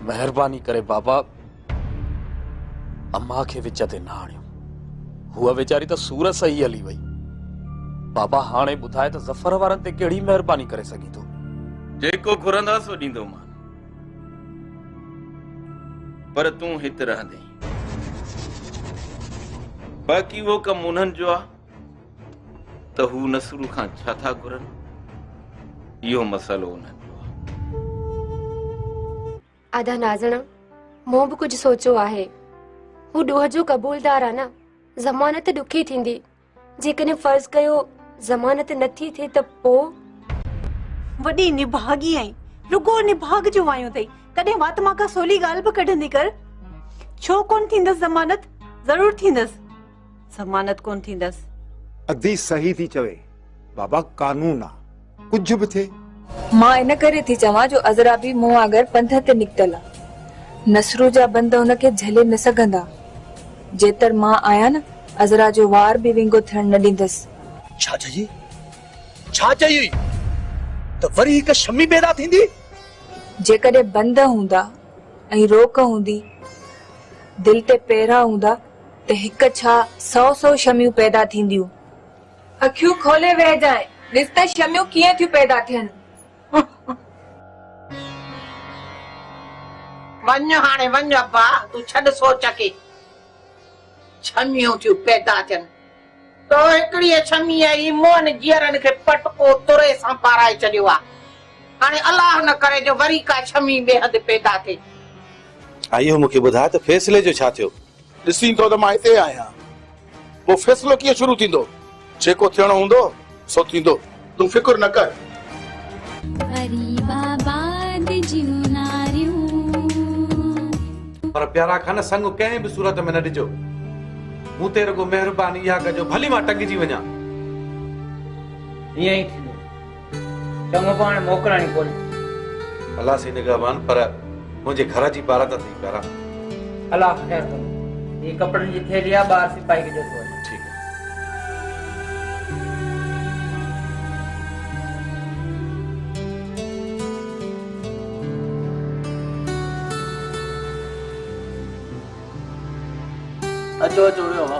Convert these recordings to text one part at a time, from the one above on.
मेहरबानी करे बाबा अम्मा के विच ते ना आणियो। हुआ वेचारी तो सूरत सही हली वई। बाबा हाणे बुधाए तो ज़फर वारन ते केड़ी मेहरबानी करे सगी तो। जेको घुरंदा सो ॾींदो मान, पर तूं हित रहंदे। बाक़ी वो कम उन्हनि जो आहे त हू नसरू खां छा था घुरनि, इहो मसलो उन्हनि जो आहे। आधा नाज़णा मूं बि कुझु सोचियो आहे। हू ॾोह जो क़बूलदार आहे न, ज़मानत ॾुखी थींदी। जेकॾहिं फर्ज़ कयो ज़मानत नथी थिए त पोइ वॾी निभागी आई, रुगो निभाग जो वायूं अथई। कॾहिं वात मां का सोली ॻाल्हि बि कढंदी कर। छो कोन थींदसि ज़मानत? ज़रूर थींदसि ज़मानत, कोन थींदसि। अधी सही थी चवे बाबा, कानून आ, कुछ भी थे। मां इन करे थी चवां जो अज़रा बि मूं अगर पंध ते निकतल आहे। नसरू जा बंद उनखे झले न सघंदा। जेतर मां आया न, अज़रा जो वार बि विंगो थियण न ॾींदसि। छा चई? छा चई? त वरी हिक शमी पैदा थींदी। जेकॾहिं बंद हूंदा ऐं रोक हूंदी, दिल ते पेरा हूंदा त हिक छा 100 शमियूं पैदा थींदियूं। अखियूं खोले वेह जाए, ॾिस त शमियूं कीअं थियूं पैदा थियनि। वञ हाणे वञ अब्बा, तूं छॾ सोच के। छमियूं थियूं पैदा थियनि तो हिकिड़ी छमी आई मोहन जीअरनि खे पटको तुरे सां पाराए छॾियो आहे। हाणे अलाह न करे जो वरी का छमी बेहद पैदा थिए। आइयो मूंखे ॿुधाए त फ़ैसिले जो छा थियो? ॾिसी तो त मां हिते आहियां। पोइ फ़ैसिलो कीअं शुरू थींदो? जेको थियणो हूंदो सो थींदो, तूं फिक्र न कर। पर प्यारा खान संग कंहिं बि सूरत में न ॾिजो। मूं ते रुगो महिरबानी इहा कजो, भली मां टंगिजी वञा। ईअं ई थींदो, चङो पाण मोकिलणी कोन्हे। अलाह सी निगहबान, पर मुंहिंजे घर जी बारात थी प्यारा। अलाह ख़ैर कंदो। ये कपड़नि जी थैली आहे, ॿाहिरि सिपाही खे ॾियो वञे। ठीकु आहे। अचो अचो वियो हा।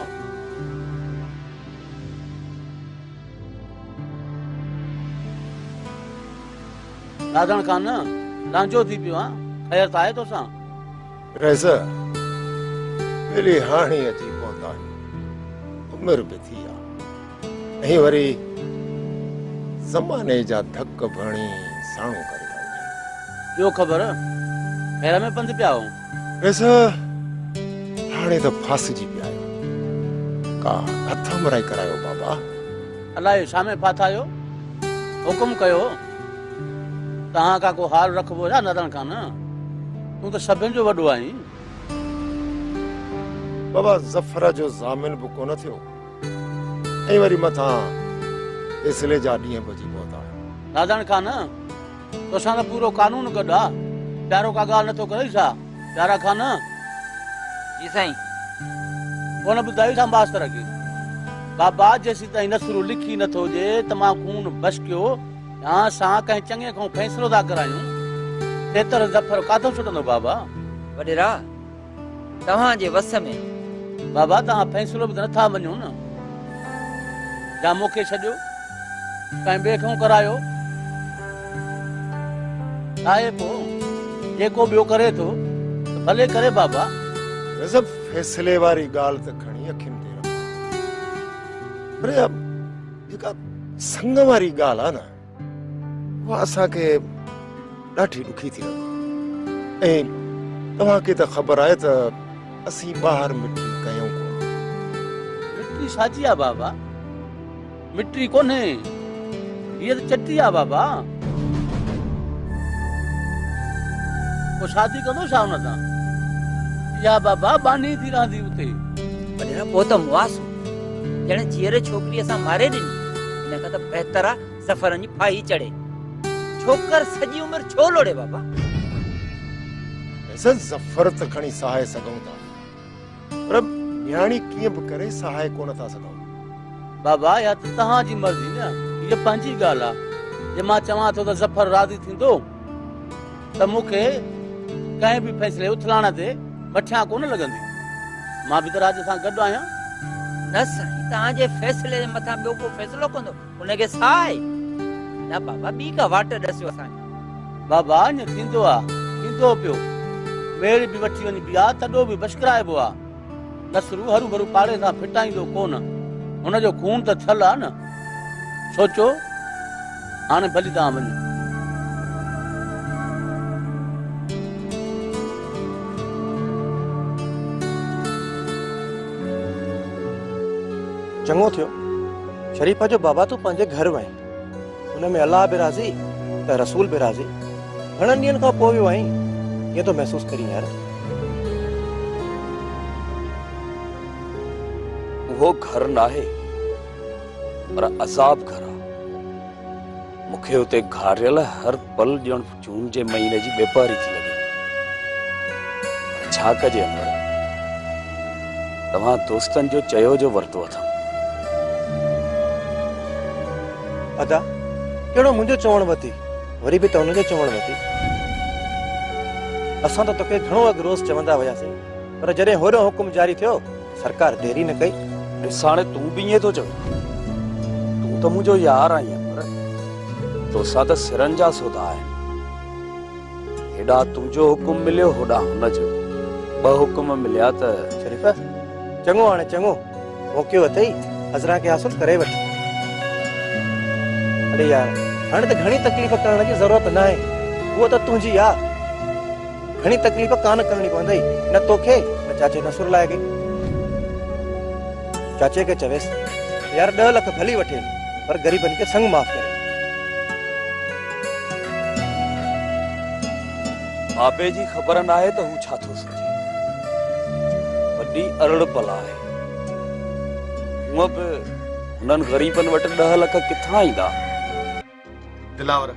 राधण खान लांजो थी पियो आहे, ख़ैर त आहे तोसां? रज़ा मिली हाणे अची पहुता, उमिरि बि थी आहे, ऐं वरी ज़माने जा धक भणी साणो करे था वञनि। ॿियो ख़बर ख़ैर में पंधि पिया हो? रज़ा हाणे त फासिजी पिया आहियो, का हथ मराई करायो बाबा। अलाए छा में फाथायो? हुकुम कयो। तव्हां का को हाल रखबो छा नदन खान? तूं त सभिनि जो वॾो आहीं। बाबा ज़फर जो ज़ामिन बि कोन थियो, ऐं वरी मथां फ़ैसिले जा ॾींहं बि पहुता। राधण खान तोसां त पूरो कानून गॾु आहे, प्यारो का ॻाल्हि नथो करे छा? प्यारा खान जी साईं। कोन ॿुधाई छा मास्तर खे? बाबा जेसी ताईं नसरू लिखी नथो हुजे त मां खून बश कयो या असां कंहिं चङे खां फ़ैसिलो था करायूं, तेतर ज़फर काथो छुटंदो बाबा? वॾेरा तव्हां जे वस में। बाबा तव्हां फ़ैसिलो बि नथा मञो न, या मूंखे छॾियो कंहिं ॿिए खां करायो। आहे पोइ जेको ॿियो करे थो त भले करे बाबा। रज़ब फ़ैसिले वारी ॻाल्हि त खणी अखियुनि ते रख, पर जेका संग वारी ॻाल्हि आहे न, उहा असांखे ॾाढी ॾुखी थी लॻे। ऐं तव्हांखे त ख़बर आहे त असीं ॿाहिरि मिटी कयूं कोन। मिटी साची आहे बाबा, मिटी कोन्हे, हीअ त चटी आहे बाबा। पोइ शादी कंदो छा हुन सां? या बाबा बानी थी रहंदी उते। वॾेरा पोइ त मुआसो ॼण जीअर छोकिरी असां मारे ॾिनी। हिन खां त बहितर आहे ज़फरनि जी फाही चढ़े। छोकर सॼी उमिरि छो लोड़े बाबा? ज़फर त खणी सहाए सघूं था, पर न्याणी कीअं बि करे सहाए कोन था सघूं। बाबा या त तव्हांजी मर्ज़ी न, हीअ पंहिंजी ॻाल्हि आहे। जे मां चवां थो त ज़फर राज़ी थींदो त मूंखे कंहिं बि फ़ैसिले उथलाण ते मठियां कोन लॻंदी। मां बि त राज सां गॾु आहियां। न साईं, तव्हांजे फ़ैसिले जे मथां ॿियो को फ़ैसिलो कंदो उनखे साए न बाबा, ॿी का वाट ॾसियो असांखे। बाबा ईअं थींदो आहे, थींदो पियो। ॿेड़ी बि वठी वञी बि आहे तॾो बि बशकराइबो आहे। नसरू हरू भरू पाड़े सां फिटाईंदो कोन, हुनजो खून त थियल आहे न। सोचो हाणे भली तव्हां वञो। चङो थियो शरीफा जो बाबा तूं पंहिंजे घर वहीं, हुन में अलाह बि राज़ी त रसूल बि राज़ी। घणनि ॾींहंनि खां पोइ वियो आहीं, ईअं तो महसूस करी यार। वो घर नाहे पर अज़ाब घर आहे। मूंखे उते घारियल हर पल ॼण जून जे महीने जी बेपारी थी लॻे। छा कजे अनवर, तव्हां दोस्तनि जो चयो जो वरितो अथमि। अदा कहिड़ो मुंहिंजो चवण वती, वरी बि त हुनजो चवण वती। असां त तोखे घणो अॻु रोज़ चवंदा हुयासीं, पर जॾहिं होॾो हुकुम जारी थियो सरकार देरी न कई। ॾिस हाणे तूं बि ईअं थो चवे। तूं त मुंहिंजो यार आहीं अनवर, तोसां त सिरनि जा सौदा आहिनि। हेॾा तुंहिंजो हुकुम मिलियो, होॾा हुनजो। ॿ हुकुम मिलिया त शरीफ़ा चङो, हाणे चङो मौक़ो अथई, हज़रा खे हासिल करे वठ। अरे यार हाणे त घणी तकलीफ़ करण जी ज़रूरत न आहे, उहो त तुंहिंजी आहे। घणी तकलीफ़ कान करणी पवंदई, न तोखे न चाचे नसुर लाइ। चाचे खे चवेसि यार 10 लख भली वठे, पर ग़रीबनि खे संग माफ़ करे। बाबे जी ख़बर न आहे त हू छा थो सोचे। वॾी अरड़ बला आहे। हूअं बि हुननि ग़रीबनि वटि 10 लख किथां ईंदा। दिलावर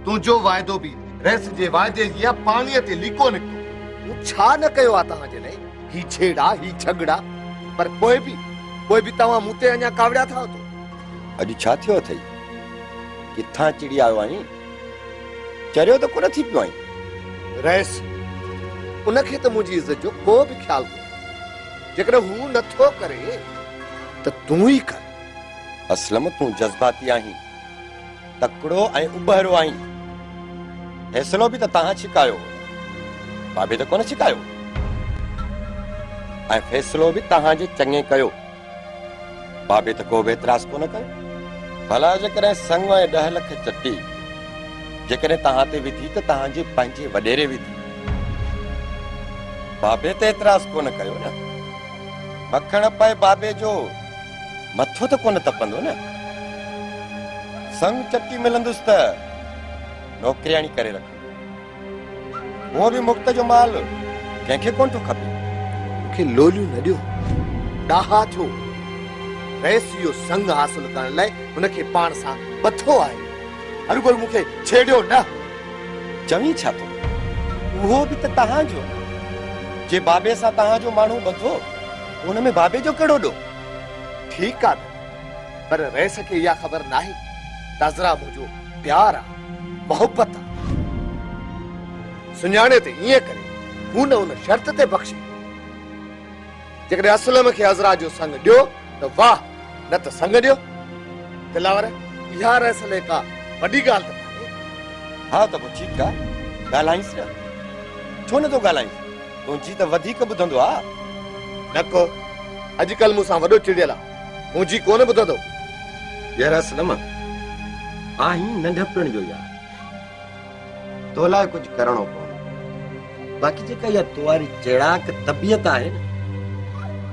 तूं जो वाइदो बि रस जे वाइदे जी पाणीअ ते लिको निकितो। तूं छा न कयो आहे तव्हांजे लाइ? ही छेड़ा ही झगड़ा, पर पोइ बि तव्हां मूं ते अञा कावड़िया था तो। अॼु छा थियो अथई? किथां चिड़ी आयो आहीं? चरियो त कोन थी पियो आहीं। रस उनखे त मुंहिंजी इज़त जो को बि ख़्याल कोन्हे। जेकॾहिं हू नथो करे त तूं ई कर। असलम तूं जज़्बाती आहीं, तकड़ो ऐं उबहरो आहीं। फैसलो बि त तव्हां छिकायो, बाबे त कोन छिकायो। ऐं फैसलो बि तव्हांजे चङे कयो, बाबे त को बि एतिराज़ कोन कयो। भला जेकॾहिं संग ऐं 10 लख चटी जेकॾहिं तव्हां ते विधी त तव्हांजे पंहिंजे वॾेरे विधी, बाबे ते एतिराज़ कोन कयो न। मखण पए बाबे जो मथो त कोन तपंदो न। संग चटी मिलंदुसि त नौकरियाणी करे रख, उहो बि मुफ़्त जो माल कंहिंखे कोन थो खपे। मूंखे लोलियूं न ॾियो, ॾाहा थियो। रस इहो संग हासिल करण लाइ हुनखे पाण सां बथो आहे। हरुगोल मूंखे छेड़ियो न। चवी छा थो? उहो बि त तव्हांजो। जे बाबे सां तव्हांजो माण्हू बथो, हुन में बाबे जो कहिड़ो ॾो? ठीकु आहे, पर रस खे इहा ख़बर नाहे त अज़रा मुंहिंजो प्यार आहे, मोहबत आहे। सुञाणे ते ईअं करे हू न हुन शर्त ते बख़्शे। जेकॾहिं असलम खे अज़रा जो संग ॾियो त वाह, न त संग ॾियो। दिलावर इहा रस लाइ का वॾी ॻाल्हि त कान्हे। हा त पोइ ठीकु आहे, ॻाल्हाईंसि न। छो नथो ॻाल्हाईंसि? तुंहिंजी त वधीक ॿुधंदो आहे। न को अॼुकल्ह मूंसां वॾो चिड़ियल आहे, मुंहिंजी कोन ॿुधंदो। यार असलम आहीं नंढपण जो यार, तो लाइ कुझु करणो पवंदो। बाक़ी जेका इहा तुआरी चेड़ाक तबियत आहे न,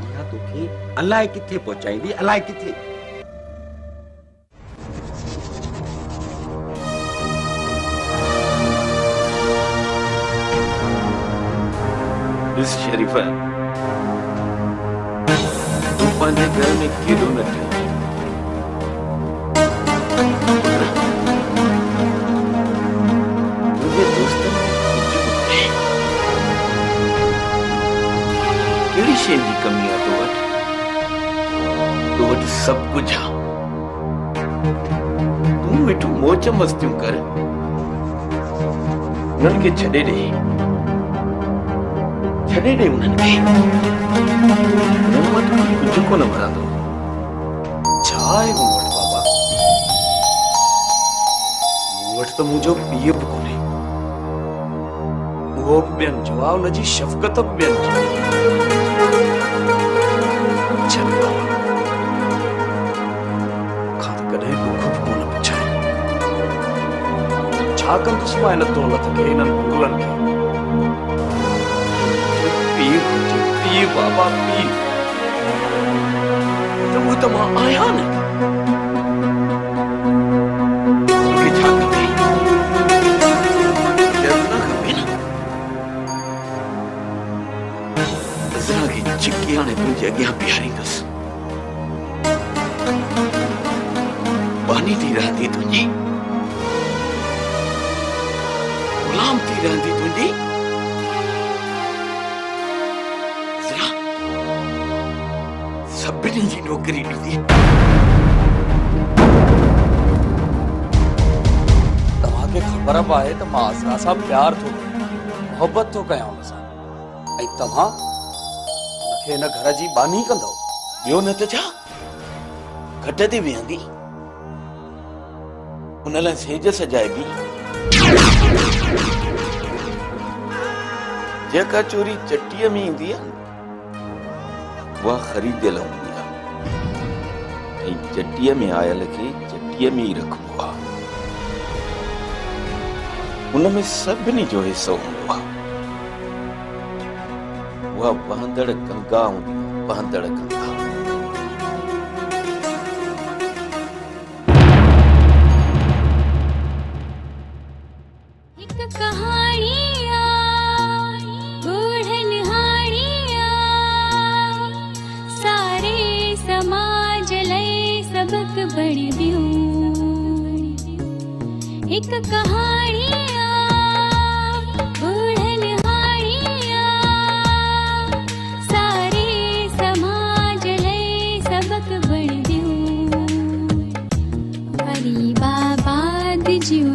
इहा तोखे अलाए किथे पहुचाईंदी, अलाए किथे। ॾिस शरीफ़ा, तूं पंहिंजे घर में केॾो न ठही। कहिड़ी शइ जी कमी आहे तो वटि? तो वटि सभु कुझु आहे। तूं मिठो मौज मस्तियूं कर, उन्हनि खे छॾे ॾे, उन्हनि खे। उन्हनि वटि कुझु कोन वणंदो। छा आहे मूं वटि बाबा? मूं वटि त मुंहिंजो पीउ बि कोन्हे। उहो बि ॿियनि जो आहे, हुनजी शफ़क़त बि ॿियनि जी आहे। छॾ बाबा, मूंखां त कॾहिं दुख बि कोन पुछाए। छा कंदुसि मां हिन दौलत खे, हिननि मुगलनि खे? पीउ घुरिजे, पीउ बाबा, पीउ। त उहो त मां आहियां न। मूंखे छा खपे? ज़रूरत न खपे न। असांखे चिकी हाणे तुंहिंजे अॻियां बीहारींदुसि। बानी थी रहंदी तुंहिंजी, गुलाम थी रहंदी तुंहिंजी। सभिनी जी नौकरी ॾींदी। तव्हांखे ख़बर बि आहे त मां असरा सां प्यार थो कयां, मोहबत थो कयां हुन सां, ऐं तव्हां हुनखे हिन घर जी बानी कंदव। ॿियो न त छा, खट ते वेहंदी, हुन लाइ सेज सजाइबी। जेका चोरी चटीअ में ईंदी आहे उहा ख़रीदियल हूंदी आहे, ऐं चटीअ में आयल खे चटीअ में ई रखबो आहे। उनमें सभिनी जो हिसो हूंदो आहे। उहा बहंदड़ गंगा हूंदी आहे, बहंदड़ गंगा। एक कहानियां बूढ़न हानियां सारे समाज लय सबक बण दियो। वरी बाबा दिजियो